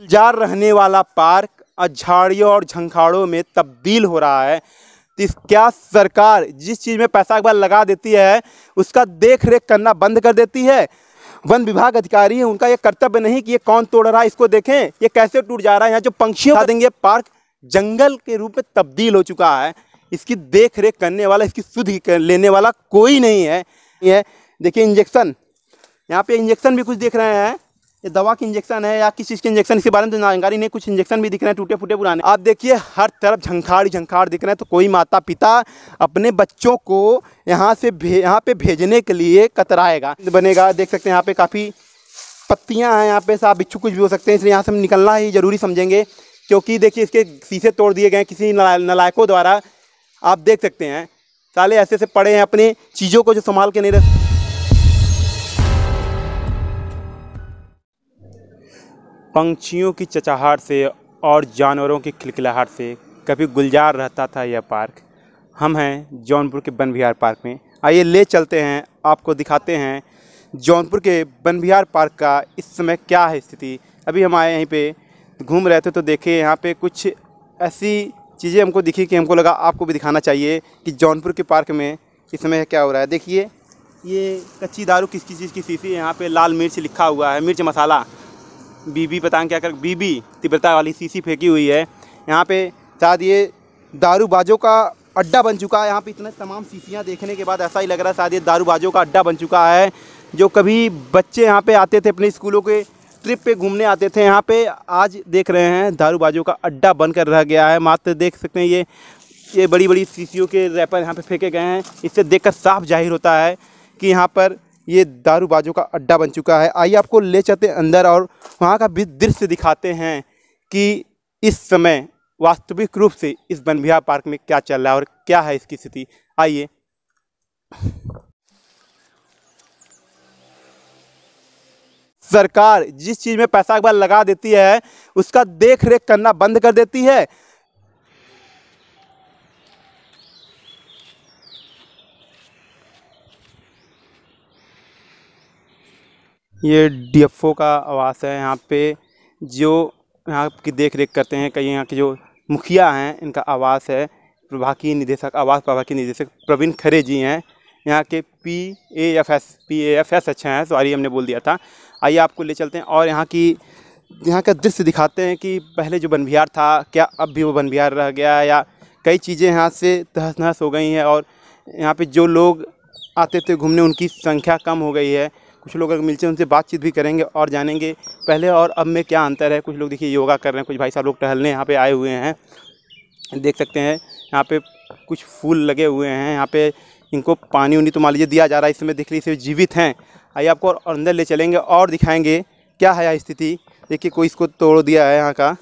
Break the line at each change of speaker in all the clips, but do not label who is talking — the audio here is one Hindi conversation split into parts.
गुलजार रहने वाला पार्क आज झाड़ियों और झंखाड़ों में तब्दील हो रहा है। तो क्या सरकार जिस चीज़ में पैसा एक बार लगा देती है उसका देख रेख करना बंद कर देती है? वन विभाग अधिकारी हैं, उनका ये कर्तव्य नहीं कि ये कौन तोड़ रहा है, इसको देखें ये कैसे टूट जा रहा है। यहाँ जो पंछियों का देंगे पार्क जंगल के रूप में तब्दील हो चुका है। इसकी देख रेख करने वाला, इसकी सुध लेने वाला कोई नहीं है। ये देखिए इंजेक्शन, यहाँ पे इंजेक्शन भी कुछ देख रहे हैं, ये दवा की इंजेक्शन है या किस चीज़ के इंजेक्शन, इसके बारे में तो जानकारी नहीं। कुछ इंजेक्शन भी दिख रहे हैं टूटे फूटे पुराने। आप देखिए हर तरफ झंखाड़ झंखाड़ दिख रहे हैं। तो कोई माता पिता अपने बच्चों को यहाँ पे भेजने के लिए कतराएगा, बनेगा। देख सकते हैं यहाँ पे काफ़ी पत्तियाँ हैं, यहाँ पे सांप बिच्छू कुछ भी हो सकते हैं, इसलिए यहाँ से हम निकलना ही ज़रूरी समझेंगे। क्योंकि देखिए इसके शीशे तोड़ दिए गए किसी नालायकों द्वारा। आप देख सकते हैं साले ऐसे से पड़े हैं, अपनी चीज़ों को जो संभाल के नहीं रख। पंछियों की चहचहाहट से और जानवरों की खिलखिलाहट से कभी गुलजार रहता था यह पार्क। हम हैं जौनपुर के वन विहार पार्क में। आइए ले चलते हैं, आपको दिखाते हैं जौनपुर के वन विहार पार्क का इस समय क्या है स्थिति। अभी हम आए यहीं पे घूम रहे थे तो देखे यहाँ पे कुछ ऐसी चीज़ें हमको दिखी कि हमको लगा आपको भी दिखाना चाहिए कि जौनपुर के पार्क में इस समय क्या हो रहा है। देखिए ये कच्ची दारू किसकी चीज़ की शीशी है, यहाँ पे लाल मिर्च लिखा हुआ है, मिर्च मसाला बीबी पता नहीं क्या कर, बीबी तिब्बता वाली शीशी फेंकी हुई है। यहाँ पे शायद ये दारूबाजों का अड्डा बन चुका है। यहाँ पे इतने तमाम शीशियाँ देखने के बाद ऐसा ही लग रहा है शायद ये दारूबाजों का अड्डा बन चुका है। जो कभी बच्चे यहाँ पे आते थे अपने स्कूलों के ट्रिप पे घूमने आते थे, यहाँ पे आज देख रहे हैं दारूबाजों का अड्डा बनकर रह गया है। मात्र देख सकते हैं ये बड़ी बड़ी शीशियों के रैपर यहाँ पे फेंके गए हैं। इससे देखकर साफ जाहिर होता है कि यहाँ पर ये दारूबाजों का अड्डा बन चुका है। आइए आपको ले चलते हैं अंदर और वहाँ का भी दृश्य दिखाते हैं कि इस समय वास्तविक रूप से इस वन विहार पार्क में क्या चल रहा है और क्या है इसकी स्थिति। आइए। सरकार जिस चीज़ में पैसा एक बार लगा देती है उसका देख रेख करना बंद कर देती है। ये डीएफओ का आवास है। यहाँ पे जो यहाँ की देख रेख करते हैं कई यहाँ के जो मुखिया हैं, इनका आवास है। प्रभाकीय निदेशक, आवास प्रभाकीय निदेशक प्रवीण खरे जी हैं। यहाँ के PAFS अच्छे हैं, सॉरी हमने बोल दिया था। आइए आपको ले चलते हैं और यहाँ का दृश्य दिखाते हैं कि पहले जो वन विहार था क्या अब भी वो वन विहार रह गया है या कई चीज़ें यहाँ से तहस नहस हो गई हैं और यहाँ पे जो लोग आते थे घूमने उनकी संख्या कम हो गई है। कुछ लोग अगर मिलते हैं उनसे बातचीत भी करेंगे और जानेंगे पहले और अब में क्या अंतर है। कुछ लोग देखिए योगा कर रहे हैं, कुछ भाई साहब लोग टहलने यहाँ पे आए हुए हैं। देख सकते हैं यहाँ पे कुछ फूल लगे हुए हैं। यहाँ पे इनको पानी उनी तो मान लीजिए दिया जा रहा है, इसमें दिख लीजिए जीवित हैं। आइए आपको और अंदर ले चलेंगे और दिखाएंगे क्या है स्थिति। देखिए कोई इसको तोड़ दिया है, यहाँ का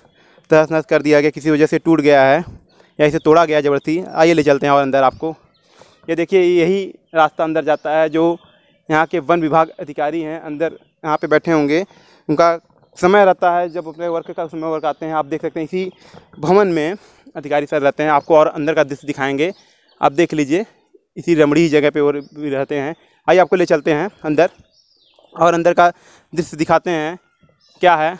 तहस नहस कर दिया गया, किसी वजह से टूट गया है या इसे तोड़ा गया ज़बरदस्ती। आइए ले चलते हैं और अंदर आपको। ये देखिए यही रास्ता अंदर जाता है। जो यहाँ के वन विभाग अधिकारी हैं अंदर यहाँ पे बैठे होंगे, उनका समय रहता है जब अपने वर्क का समय वर्क आते हैं। आप देख सकते हैं इसी भवन में अधिकारी सर रहते हैं। आपको और अंदर का दृश्य दिखाएंगे, आप देख लीजिए इसी रमणी जगह पे और भी रहते हैं। आइए आपको ले चलते हैं अंदर और अंदर का दृश्य दिखाते हैं क्या है।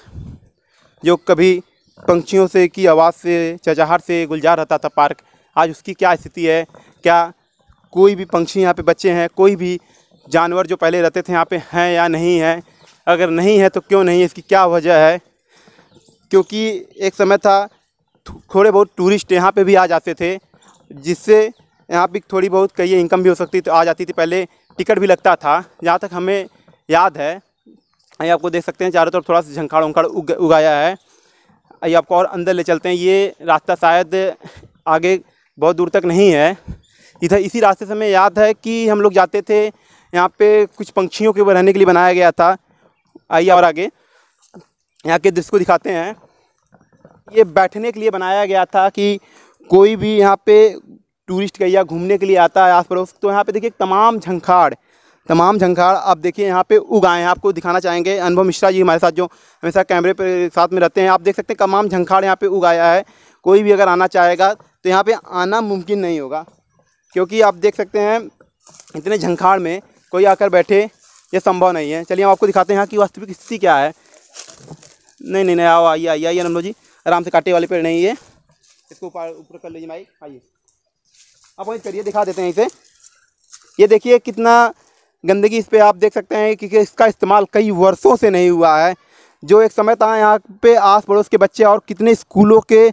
जो कभी पंछियों से की आवाज़ से चहचहाहट से गुलजार रहता था पार्क, आज उसकी क्या स्थिति है। क्या कोई भी पंछी यहाँ पे बच्चे हैं, कोई भी जानवर जो पहले रहते थे यहाँ पे हैं या नहीं है, अगर नहीं है तो क्यों नहीं है, इसकी क्या वजह है। क्योंकि एक समय था थोड़े बहुत टूरिस्ट यहाँ पे भी आ जाते थे, जिससे यहाँ पे थोड़ी बहुत कई इनकम भी हो सकती तो आ जाती थी। पहले टिकट भी लगता था, जहाँ तक हमें याद है। आइए आपको देख सकते हैं चारों तरफ थोड़ा सा झंखाड़ उंखाड़ उगाया है। आइए आपको और अंदर ले चलते हैं। ये रास्ता शायद आगे बहुत दूर तक नहीं है, इधर इसी रास्ते से हमें याद है कि हम लोग जाते थे। यहाँ पे कुछ पंछियों के रहने के लिए बनाया गया था। आइए और आगे यहाँ के दृश्य को दिखाते हैं। ये बैठने के लिए बनाया गया था कि कोई भी यहाँ पे टूरिस्ट या घूमने के लिए आता है आस पड़ोस, तो यहाँ पे देखिए तमाम झंखाड़ आप देखिए यहाँ पे उगाए हैं। आपको दिखाना चाहेंगे अनुभव मिश्रा जी हमारे साथ जो हमेशा कैमरे पे साथ में रहते हैं। आप देख सकते हैं तमाम झंखाड़ यहाँ पे उगाया है। कोई भी अगर आना चाहेगा तो यहाँ पे आना मुमकिन नहीं होगा, क्योंकि आप देख सकते हैं इतने झंखाड़ में कोई आकर बैठे ये संभव नहीं है। चलिए हम आपको दिखाते हैं यहाँ की वास्तविक स्थिति क्या है। नहीं नहीं नहीं, आओ, आइए आइए आइए अनमोल जी, आराम से, कांटे वाले पेड़ नहीं ये, इसको ऊपर ऊपर कर लीजिए माइक, आइए आप वहीं करिए, दिखा देते हैं इसे। ये देखिए कितना गंदगी इस पे आप देख सकते हैं कि इसका इस्तेमाल कई वर्षों से नहीं हुआ है। जो एक समय था यहाँ पे आस पड़ोस के बच्चे और कितने स्कूलों के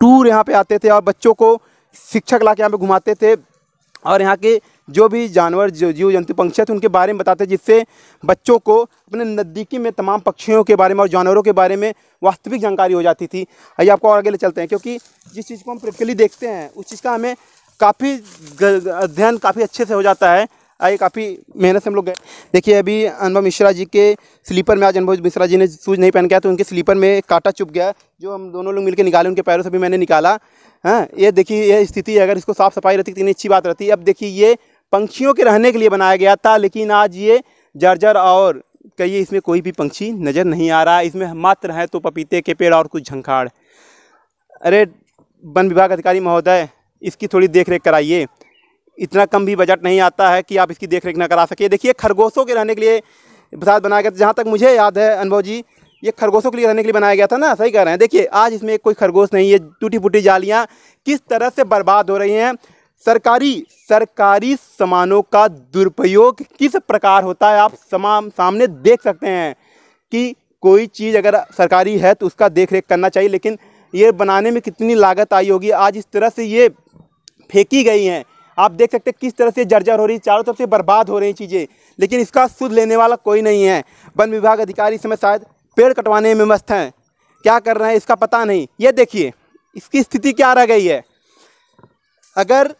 टूर यहाँ पे आते थे और बच्चों को शिक्षक ला के यहाँ पे घुमाते थे और यहाँ के जो भी जानवर, जो जीव जंतु पंक्षी थे उनके बारे में बताते, जिससे बच्चों को अपने नज़दीकी में तमाम पक्षियों के बारे में और जानवरों के बारे में वास्तविक जानकारी हो जाती थी। आइए आपको और आगे ले चलते हैं, क्योंकि जिस चीज़ को हम प्रैक्टिकली देखते हैं उस चीज़ का हमें काफ़ी अध्ययन काफ़ी अच्छे से हो जाता है। आइए, काफ़ी मेहनत से हम लोग गए। देखिए अभी अनुभव मिश्रा जी के स्लीपर में, आज अनुभव मिश्रा जी ने शूज़ नहीं पहन के आया तो उनके स्लीपर में कांटा चुभ गया, जो हम दोनों लोग मिलकर निकाले, उनके पैरों से भी मैंने निकाला। हाँ, ये देखिए ये स्थिति है, अगर इसको साफ़ सफाई रहती कितनी अच्छी बात रहती। अब देखिए ये पंछियों के रहने के लिए बनाया गया था, लेकिन आज ये जर्जर और कहिए इसमें कोई भी पंछी नज़र नहीं आ रहा। इसमें मात्र है तो पपीते के पेड़ और कुछ झंखाड़। अरे वन विभाग अधिकारी महोदय, इसकी थोड़ी देख रेख कराइए। इतना कम भी बजट नहीं आता है कि आप इसकी देख रेख ना करा सके। देखिए खरगोशों के रहने के लिए बसात बनाया गया था, जहाँ तक मुझे याद है अनुभव जी, ये खरगोशों के लिए रहने के लिए बनाया गया था ना, सही कह रहे हैं। देखिए आज इसमें कोई खरगोश नहीं है। टूटी फूटी जालियाँ किस तरह से बर्बाद हो रही हैं। सरकारी सामानों का दुरुपयोग किस प्रकार होता है, आप सामने देख सकते हैं कि कोई चीज़ अगर सरकारी है तो उसका देख रेख करना चाहिए, लेकिन ये बनाने में कितनी लागत आई होगी। आज इस तरह से ये फेंकी गई हैं, आप देख सकते हैं किस तरह से जर्जर हो रही है, चारों तरफ से बर्बाद हो रही चीज़ें, लेकिन इसका सुध लेने वाला कोई नहीं है। वन विभाग अधिकारी इस समय शायद पेड़ कटवाने में मस्त हैं, क्या कर रहे हैं इसका पता नहीं। ये देखिए इसकी स्थिति क्या रह गई है। अगर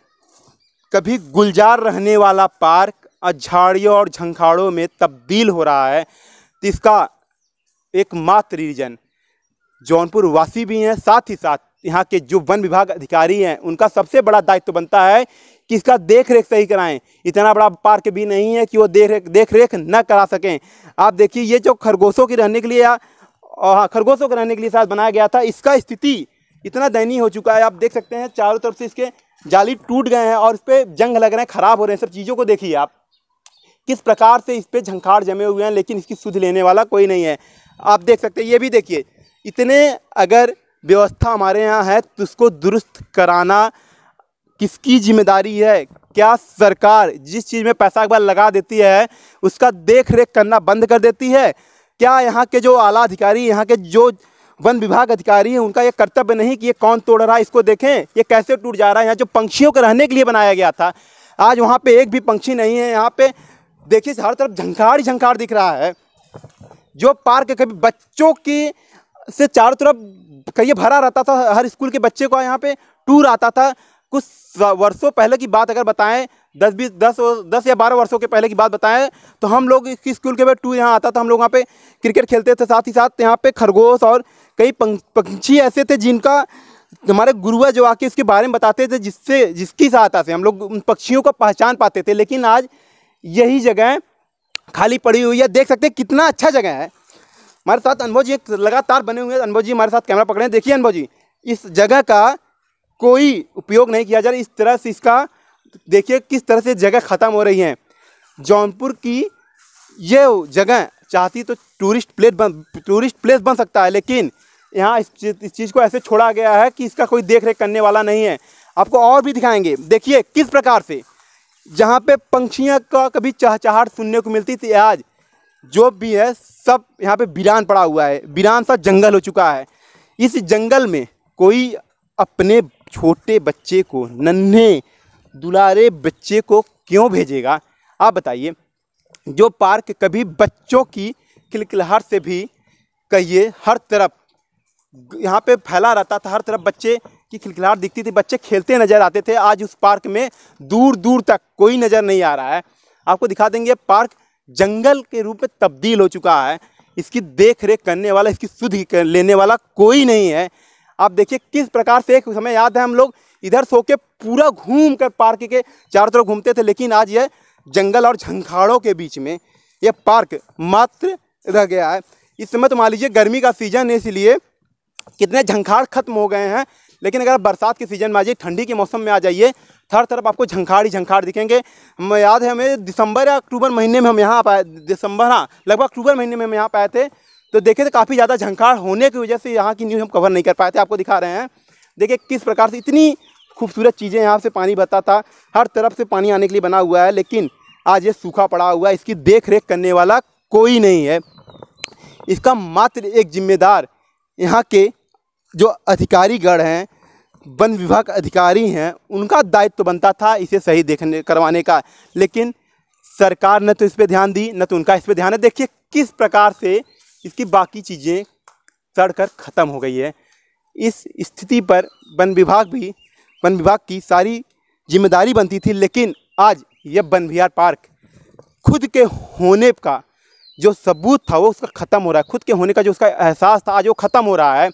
कभी गुलजार रहने वाला पार्क और झाड़ियों और झंखाड़ों में तब्दील हो रहा है तो इसका एकमात्र रीजन जौनपुर वासी भी हैं, साथ ही साथ यहाँ के जो वन विभाग अधिकारी हैं उनका सबसे बड़ा दायित्व बनता है कि इसका देख रेख सही कराएं। इतना बड़ा पार्क भी नहीं है कि वो देख रेख न करा सकें। आप देखिए ये जो खरगोशों के रहने के लिए खरगोशों के रहने के लिए शायद बनाया गया था, इसका स्थिति इतना दयनीय हो चुका है। आप देख सकते हैं चारों तरफ से इसके जाली टूट गए हैं और इस पर जंग लग रहे हैं, ख़राब हो रहे हैं। सब चीज़ों को देखिए आप किस प्रकार से इस पर झंखाड़ जमे हुए हैं, लेकिन इसकी सुध लेने वाला कोई नहीं है। आप देख सकते हैं, ये भी देखिए, इतने अगर व्यवस्था हमारे यहाँ है तो उसको दुरुस्त कराना किसकी जिम्मेदारी है। क्या सरकार जिस चीज़ में पैसा एक बार लगा देती है उसका देख रेख करना बंद कर देती है? क्या यहाँ के जो आला अधिकारी, यहाँ के जो वन विभाग अधिकारी हैं, उनका ये कर्तव्य नहीं कि ये कौन तोड़ रहा है, इसको देखें ये कैसे टूट जा रहा है। यहाँ जो पंछियों के रहने के लिए बनाया गया था, आज वहाँ पे एक भी पंछी नहीं है। यहाँ पे देखिए हर तरफ झंखाड़ ही झंखाड़ दिख रहा है। जो पार्क कभी बच्चों की से चारों तरफ कहीं भरा रहता था, हर स्कूल के बच्चे को यहाँ पे टूर आता था। कुछ वर्षों पहले की बात अगर बताएं, 10 या 12 वर्षों के पहले की बात बताएं, तो हम लोग स्कूल के बाद टूर यहाँ आता था, हम लोग वहाँ पे क्रिकेट खेलते थे। साथ ही साथ यहाँ पे खरगोश और कई पंछी ऐसे थे जिनका हमारे गुरुआ जो आके इसके बारे में बताते थे, जिसकी सहायता से हम लोग उन पक्षियों को पहचान पाते थे। लेकिन आज यही जगह खाली पड़ी हुई है। देख सकते हैं कितना अच्छा जगह है। हमारे साथ अनुभव जी लगातार बने हुए हैं। अनुभव जी हमारे साथ कैमरा पकड़े हैं। देखिए अनुभव जी, इस जगह का कोई उपयोग नहीं किया जा रहा। इस तरह से इसका देखिए किस तरह से जगह ख़त्म हो रही है। जौनपुर की ये जगह चाहती तो टूरिस्ट प्लेस बन सकता है, लेकिन यहाँ इस चीज़ को ऐसे छोड़ा गया है कि इसका कोई देख रेख करने वाला नहीं है। आपको और भी दिखाएंगे। देखिए किस प्रकार से जहाँ पे पंछियाँ का कभी चहचहाट सुनने को मिलती थी, आज जो भी है सब यहाँ पे वीरान पड़ा हुआ है। वीरान सा जंगल हो चुका है। इस जंगल में कोई अपने छोटे बच्चे को, नन्हे दुलारे बच्चे को क्यों भेजेगा? आप बताइए। जो पार्क कभी बच्चों की खिलखिलाहट से भी कहिए हर तरफ यहाँ पे फैला रहता था, हर तरफ बच्चे की खिलखिलाहट दिखती थी, बच्चे खेलते नज़र आते थे। आज उस पार्क में दूर दूर तक कोई नज़र नहीं आ रहा है। आपको दिखा देंगे, पार्क जंगल के रूप में तब्दील हो चुका है। इसकी देख रेख करने वाला, इसकी सुध लेने वाला कोई नहीं है। आप देखिए किस प्रकार से एक समय याद है हम लोग इधर सो के पूरा घूम कर पार्क के चारों तरफ घूमते थे, लेकिन आज यह जंगल और झंखाड़ों के बीच में यह पार्क मात्र रह गया है। इस समय तो मान लीजिए गर्मी का सीजन है, इसलिए कितने झंखाड़ खत्म हो गए हैं। लेकिन अगर बरसात के सीजन में आ जाइए, ठंडी के मौसम में आ जाइए, हर तरफ आपको झंखाड़ ही झंखाड़ दिखेंगे। हमें याद है, हमें दिसंबर या अक्टूबर महीने में हम यहाँ पाए, लगभग अक्टूबर महीने में हम यहाँ पे आए थे, तो देखें तो काफ़ी ज़्यादा झंकार होने की वजह से यहाँ की न्यूज़ हम कवर नहीं कर पाए थे। आपको दिखा रहे हैं, देखिए किस प्रकार से इतनी खूबसूरत चीज़ें, यहाँ से पानी बहता था, हर तरफ से पानी आने के लिए बना हुआ है, लेकिन आज ये सूखा पड़ा हुआ है। इसकी देख रेख करने वाला कोई नहीं है। इसका मात्र एक जिम्मेदार यहाँ के जो अधिकारीगण हैं, वन विभाग अधिकारी हैं, उनका दायित्व बनता था इसे सही देखने करवाने का, लेकिन सरकार न तो इस पर ध्यान दी, न तो उनका इस पर ध्यान है। देखिए किस प्रकार से इसकी बाकी चीज़ें सड़कर ख़त्म हो गई है। इस स्थिति पर वन विभाग की सारी जिम्मेदारी बनती थी, लेकिन आज यह वन विहार पार्क खुद के होने का जो सबूत था वो उसका ख़त्म हो रहा है। खुद के होने का जो उसका एहसास था आज वो ख़त्म हो रहा है।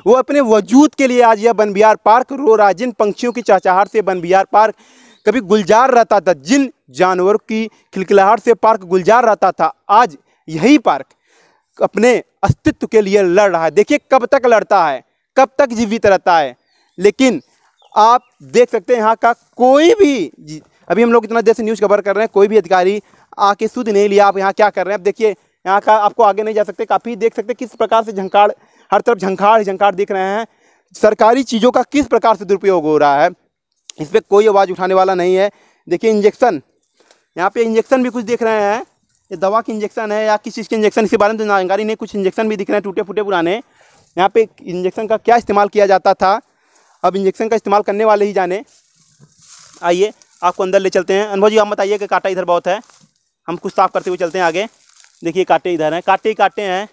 वो अपने वजूद के लिए आज यह वन विहार पार्क रो रहा है। जिन पंछियों की चहचहाहट से वन विहार पार्क कभी गुलजार रहता था, जिन जानवरों की खिलखिलाहट से पार्क गुलजार रहता था, आज यही पार्क अपने अस्तित्व के लिए लड़ रहा है। देखिए कब तक लड़ता है, कब तक जीवित रहता है। लेकिन आप देख सकते हैं यहाँ का कोई भी, अभी हम लोग इतना देर से न्यूज़ कवर कर रहे हैं, कोई भी अधिकारी आके सुध नहीं लिया आप यहाँ क्या कर रहे हैं। अब देखिए यहाँ का आपको आगे नहीं जा सकते, काफ़ी देख सकते किस प्रकार से झंकार, हर तरफ झंकार झंकार दिख रहे हैं। सरकारी चीज़ों का किस प्रकार से दुरुपयोग हो रहा है, इस पर कोई आवाज़ उठाने वाला नहीं है। देखिए इंजेक्शन, यहाँ पे इंजेक्शन भी कुछ देख रहे हैं, ये दवा की इंजेक्शन है या किस चीज़ के इंजेक्शन, इसके बारे में तो जानकारी नहीं। कुछ इंजेक्शन भी दिख रहे हैं टूटे फूटे पुराने। यहाँ पे इंजेक्शन का क्या इस्तेमाल किया जाता था, अब इंजेक्शन का इस्तेमाल करने वाले ही जाने। आइए आपको अंदर ले चलते हैं। अनुभव जी आप बताइए कि कांटा इधर बहुत है, हम कुछ साफ करते हुए चलते हैं आगे। देखिए कांटे इधर हैं, कांटे ही कांटे हैं।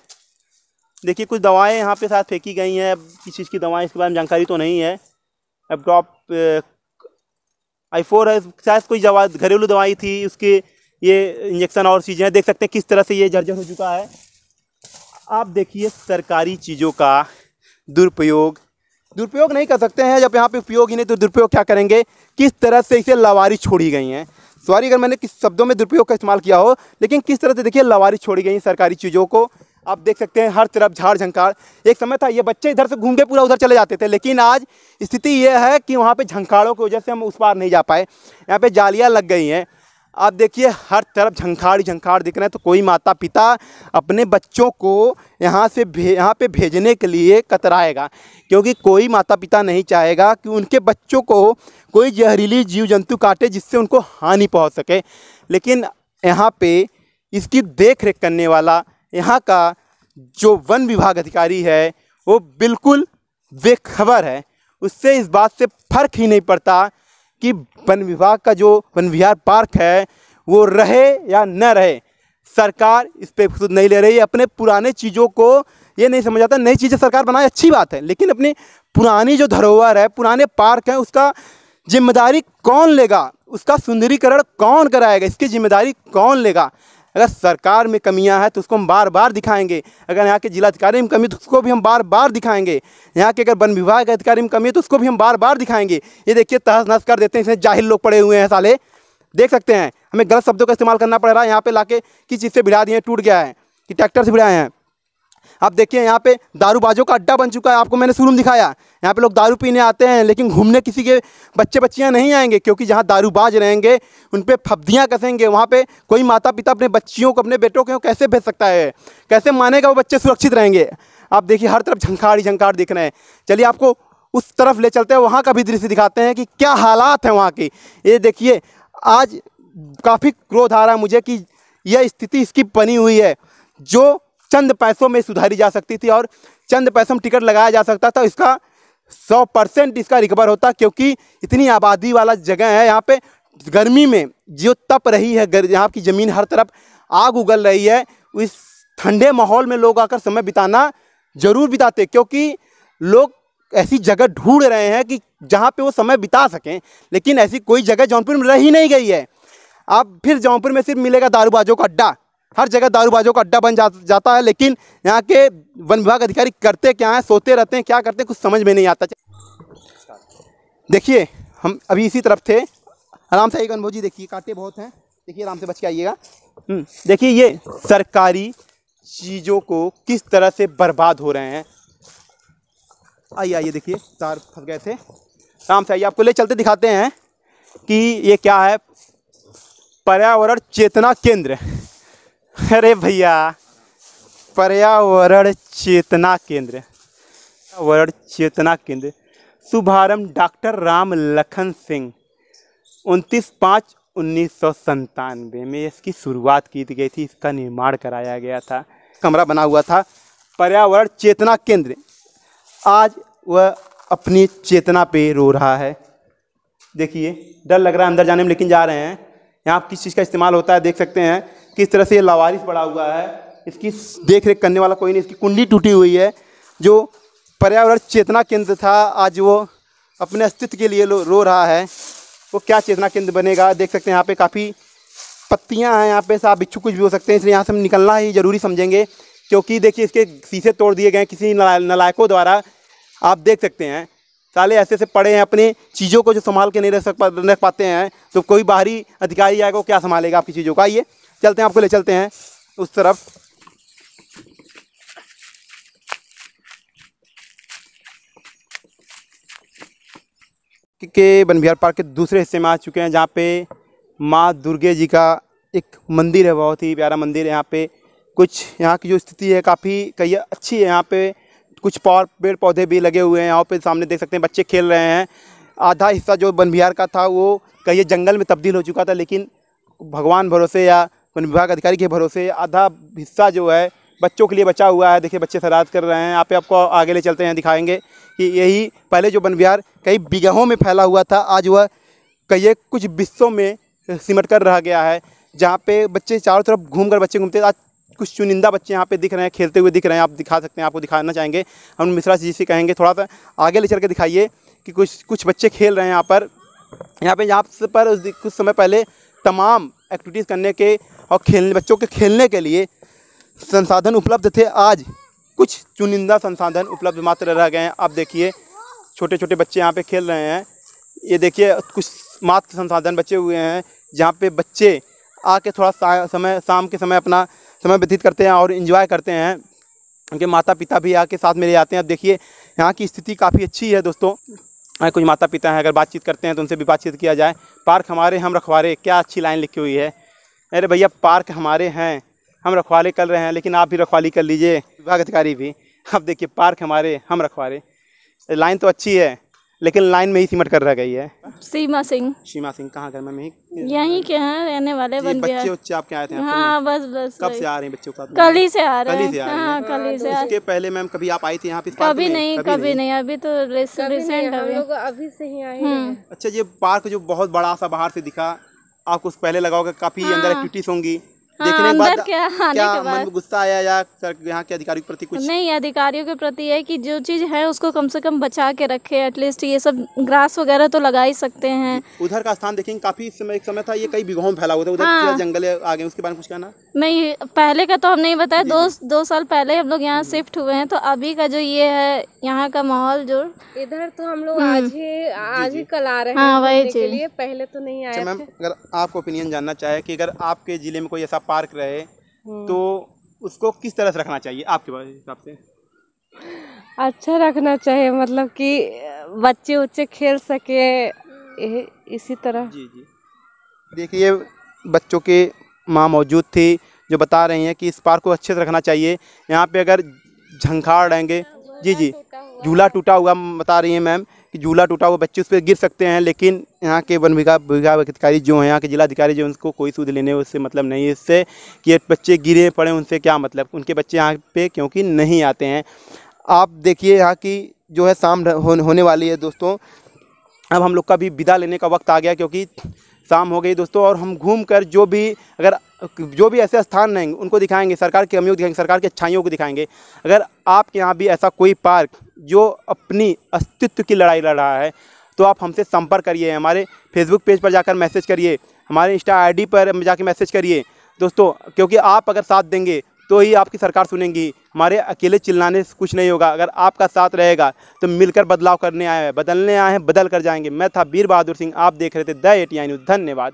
देखिए कुछ दवाएं यहाँ पे साथ फेंकी गई हैं, किस चीज़ की दवाएं इसके बारे में जानकारी तो नहीं है। अब ड्रॉप I4 है, शायद कोई दवा, घरेलू दवाई थी, उसके ये इंजेक्शन और चीज़ें देख सकते हैं किस तरह से ये जर्जर हो चुका है। आप देखिए सरकारी चीज़ों का दुरुपयोग नहीं कर सकते हैं, जब यहाँ पे उपयोग ही नहीं तो दुरुपयोग क्या करेंगे। किस तरह से इसे लावारिस छोड़ी गई हैं, सॉरी अगर मैंने किस शब्दों में दुरुपयोग का इस्तेमाल किया हो, लेकिन किस तरह से देखिए लावारिस छोड़ी गई सरकारी चीज़ों को। आप देख सकते हैं हर तरफ झाड़ झंकार। एक समय था ये बच्चे इधर से घूम के पूरा उधर चले जाते थे, लेकिन आज स्थिति ये है कि वहाँ पे झंखाड़ों की वजह से हम उस पार नहीं जा पाए। यहाँ पे जालियाँ लग गई हैं। आप देखिए हर तरफ झंखाड़ ही झंखाड़ दिख रहे हैं। तो कोई माता पिता अपने बच्चों को यहाँ पे भेजने के लिए कतराएगा, क्योंकि कोई माता पिता नहीं चाहेगा कि उनके बच्चों को कोई जहरीली जीव जंतु काटे जिससे उनको हानि पहुँच सके। लेकिन यहाँ पे इसकी देख रेख करने वाला यहाँ का जो वन विभाग अधिकारी है वो बिल्कुल बेखबर है। उससे इस बात से फ़र्क ही नहीं पड़ता कि वन विभाग का जो वन विहार पार्क है वो रहे या न रहे। सरकार इस पर खुद नहीं ले रही है। अपने पुराने चीज़ों को ये नहीं समझ आता। नई चीज़ें सरकार बनाए अच्छी बात है, लेकिन अपनी पुरानी जो धरोहर है, पुराने पार्क है, उसका जिम्मेदारी कौन लेगा, उसका सुंदरीकरण कौन कराएगा, इसकी जिम्मेदारी कौन लेगा। अगर सरकार में कमियां हैं तो उसको हम बार बार दिखाएंगे। अगर यहाँ के जिलाधिकारी में कमी है तो उसको भी हम बार बार दिखाएंगे। यहाँ के अगर वन विभाग के अधिकारी में कमी है तो उसको भी हम बार बार दिखाएंगे। ये देखिए तहस नहस कर देते हैं, इसमें जाहिल लोग पड़े हुए हैं साले। देख सकते हैं हमें गलत शब्दों का इस्तेमाल करना पड़ रहा है। यहाँ पे लाके किस चीज़ से भिड़ा दिए, टूट गया है कि ट्रैक्टर से भिड़ाए हैं। आप देखिए यहाँ पे दारूबाजों का अड्डा बन चुका है। आपको मैंने शुरू में दिखाया, यहाँ पे लोग दारू पीने आते हैं, लेकिन घूमने किसी के बच्चे बच्चियाँ नहीं आएंगे, क्योंकि जहाँ दारूबाज रहेंगे उन पे फब्दियाँ कसेंगे। वहाँ पे कोई माता पिता अपने बच्चियों को, अपने बेटों को कैसे भेज सकता है, कैसे मानेगा वो बच्चे सुरक्षित रहेंगे। आप देखिए हर तरफ झंकार ही झंकार दिख रहे हैं। चलिए आपको उस तरफ ले चलते हैं, वहाँ का भी दृश्य दिखाते हैं कि क्या हालात हैं वहाँ की। ये देखिए आज काफ़ी क्रोध आ रहा है मुझे कि यह स्थिति इसकी बनी हुई है जो चंद पैसों में सुधारी जा सकती थी और चंद पैसों में टिकट लगाया जा सकता था। इसका 100% इसका रिकवर होता, क्योंकि इतनी आबादी वाला जगह है। यहाँ पे गर्मी में जो तप रही है, यहाँ की ज़मीन हर तरफ आग उगल रही है। इस ठंडे माहौल में लोग आकर समय बिताना ज़रूर बिताते, क्योंकि लोग ऐसी जगह ढूंढ रहे हैं कि जहाँ पे वो समय बिता सकें। लेकिन ऐसी कोई जगह जौनपुर में रह ही नहीं गई है। अब फिर जौनपुर में सिर्फ मिलेगा दारूबाजों का अड्डा। हर जगह दारूबाजों का अड्डा बन जाता है। लेकिन यहाँ के वन विभाग अधिकारी करते क्या हैं, सोते रहते हैं, क्या करते हैं, कुछ समझ में नहीं आता। देखिए हम अभी इसी तरफ थे, आराम से आइएगा अनुभव जी। देखिए कांटे बहुत हैं, देखिए आराम से बच के आइएगा। देखिए ये सरकारी चीज़ों को किस तरह से बर्बाद हो रहे हैं। आइए देखिए तार फंस गए थे। आराम से आइए, आपको ले चलते दिखाते हैं कि ये क्या है। पर्यावरण चेतना केंद्र। अरे भैया पर्यावरण चेतना केंद्र, पर्यावरण चेतना केंद्र शुभारंभ डॉक्टर राम लखन सिंह 29/5/1997 में इसकी शुरुआत की गई थी। इसका निर्माण कराया गया था, कमरा बना हुआ था। पर्यावरण चेतना केंद्र आज वह अपनी चेतना पे रो रहा है। देखिए डर लग रहा है अंदर जाने में, लेकिन जा रहे हैं। यहाँ किस चीज़ का इस्तेमाल होता है देख सकते हैं, किस तरह से ये लावारिस पड़ा हुआ है, इसकी देख रेख करने वाला कोई नहीं, इसकी कुंडी टूटी हुई है। जो पर्यावरण चेतना केंद्र था आज वो अपने अस्तित्व के लिए रो रहा है। वो क्या चेतना केंद्र बनेगा देख सकते हैं। यहाँ पे काफ़ी पत्तियाँ हैं, यहाँ पे सांप बिच्छू कुछ भी हो सकते हैं, इसलिए यहाँ से हम निकलना ही ज़रूरी समझेंगे। क्योंकि देखिए इसके शीशे तोड़ दिए गए किसी नालायकों द्वारा, आप देख सकते हैं। साले ऐसे ऐसे पड़े हैं, अपनी चीज़ों को जो संभाल के नहीं रख पाते हैं, तो कोई बाहरी अधिकारी आएगा वो क्या संभालेगा आपकी चीज़ों का। आइए चलते हैं, आपको ले चलते हैं उस तरफ। के वन विहार पार्क के दूसरे हिस्से में आ चुके हैं, जहाँ पे माँ दुर्गे जी का एक मंदिर है, बहुत ही प्यारा मंदिर है। यहाँ पे कुछ यहाँ की जो स्थिति है काफ़ी कई अच्छी है। यहाँ पे कुछ पेड़ पौधे भी लगे हुए हैं। यहाँ पे सामने देख सकते हैं बच्चे खेल रहे हैं। आधा हिस्सा जो वन विहार का था वो कहीं जंगल में तब्दील हो चुका था, लेकिन भगवान भरोसे या वन विभाग अधिकारी के भरोसे आधा हिस्सा जो है बच्चों के लिए बचा हुआ है। देखिए बच्चे शरारत कर रहे हैं। यहाँ पे आपको आगे ले चलते हैं, दिखाएंगे कि यही पहले जो वन विहार कई बीघों में फैला हुआ था, आज वह कई कुछ बिस्सों में सिमट कर रह गया है। जहाँ पे बच्चे चारों तरफ घूमकर बच्चे घूमते, आज कुछ चुनिंदा बच्चे यहाँ पे दिख रहे हैं, खेलते हुए दिख रहे हैं। आप दिखा सकते हैं, आपको दिखाना चाहेंगे, हम मिश्रा जी से कहेंगे थोड़ा सा आगे ले चल के दिखाइए कि कुछ बच्चे खेल रहे हैं यहाँ पर कुछ समय पहले तमाम एक्टिविटीज़ करने के और बच्चों के खेलने के लिए संसाधन उपलब्ध थे। आज कुछ चुनिंदा संसाधन उपलब्ध मात्र रह गए हैं। आप देखिए छोटे छोटे बच्चे यहाँ पे खेल रहे हैं। ये देखिए कुछ मात्र संसाधन बचे हुए हैं, जहाँ पे बच्चे आके थोड़ा शाम के समय अपना समय व्यतीत करते हैं और इन्जॉय करते हैं। उनके माता पिता भी आके साथ में ले जाते हैं। अब देखिए यहाँ की स्थिति काफ़ी अच्छी है दोस्तों। कुछ माता पिता हैं, अगर बातचीत करते हैं तो उनसे भी बातचीत किया जाए। पार्क हमारे हम रखवारे, क्या अच्छी लाइन लिखी हुई है। अरे भैया पार्क हमारे हैं, हम रखवाले कर रहे हैं, लेकिन आप भी रखवाली कर लीजिए, विभाग अधिकारी भी। अब देखिए पार्क हमारे हम रखवारे, लाइन तो अच्छी है लेकिन लाइन में ही सिमट कर रह गई है।
सीमा सिंह
कहाँ घर में
यहीं के हैं, रहने वाले वन विहार।
बच्चे आपके आए थे?
हाँ बस
कब से आ रहे हैं बच्चों का?
कल ही से आ रहे हैं।
हाँ
कल से।
इसके पहले मैम कभी आप आई थी यहाँ पे?
कभी नहीं, अभी तो रिसेंट
अभी से ही आए हैं।
अच्छा, ये पार्क जो बहुत बड़ा सा बाहर से दिखा, आपको पहले लगा होगा काफी अंदर एक्टिविटीज होंगी, देखने के बाद क्या मन में गुस्सा आया या यहाँ के अधिकारियों के प्रति कुछ?
नहीं, अधिकारियों के प्रति है कि जो चीज़ है उसको कम से कम बचा के रखे। एटलीस्ट ये सब ग्रास वगैरह तो लगा ही सकते हैं।
उधर का स्थान देखेंगे काफी एक समय था ये कई बीघों में फैला हुआ था, उधर जंगल आ गए, उसके बारे में कुछ कहना?
नहीं, पहले का तो हम नहीं बताया। 2 साल पहले हम लोग यहाँ शिफ्ट हुए हैं, तो अभी का जो ये है यहाँ का माहौल जो
इधर तो हम लोग आज ही कल आ रहे हैं।
हाँ वही चीज,
पहले तो नहीं आए।
मैम अगर आपको ओपिनियन जानना चाहे कि अगर आपके जिले में कोई ऐसा पार्क रहे तो उसको किस तरह से रखना चाहिए आपके हिसाब से?
अच्छा रखना चाहिए, मतलब कि बच्चे खेल सके इसी तरह।
जी देखिए बच्चों के माँ मौजूद थी जो बता रही हैं कि इस पार्क को अच्छे से रखना चाहिए। यहाँ पे अगर झंखाड़ रहेंगे, जी झूला टूटा हुआ बता रही हैं मैम कि झूला टूटा हुआ, बच्चे उस पर गिर सकते हैं। लेकिन यहाँ के वन विभाग अधिकारी जो हैं, यहाँ के जिलाधिकारी जो, उनको कोई सूद लेने उससे मतलब नहीं है। इससे कि ये बच्चे गिरे पड़े उनसे क्या मतलब, उनके बच्चे यहाँ पे क्योंकि नहीं आते हैं। आप देखिए यहाँ की जो है शाम होने वाली है दोस्तों। अब हम लोग का भी विदा लेने का वक्त आ गया, क्योंकि शाम हो गई दोस्तों। और हम घूम कर जो भी ऐसे स्थान रहेंगे उनको दिखाएंगे, सरकार की कमियों को दिखाएंगे, सरकार की अच्छाइयों को दिखाएंगे। अगर आपके यहाँ भी ऐसा कोई पार्क जो अपनी अस्तित्व की लड़ाई लड़ रहा है तो आप हमसे संपर्क करिए। हमारे फेसबुक पेज पर जाकर मैसेज करिए, हमारे इंस्टा आईडी पर जाके मैसेज करिए दोस्तों, क्योंकि आप अगर साथ देंगे तो ही आपकी सरकार सुनेंगी। हमारे अकेले चिल्लाने से कुछ नहीं होगा। अगर आपका साथ रहेगा तो मिलकर बदलाव करने आए हैं, बदलने आए हैं, बदल कर जाएंगे। मैं था वीर बहादुर सिंह, आप देख रहे थे द ATI न्यूज़। धन्यवाद।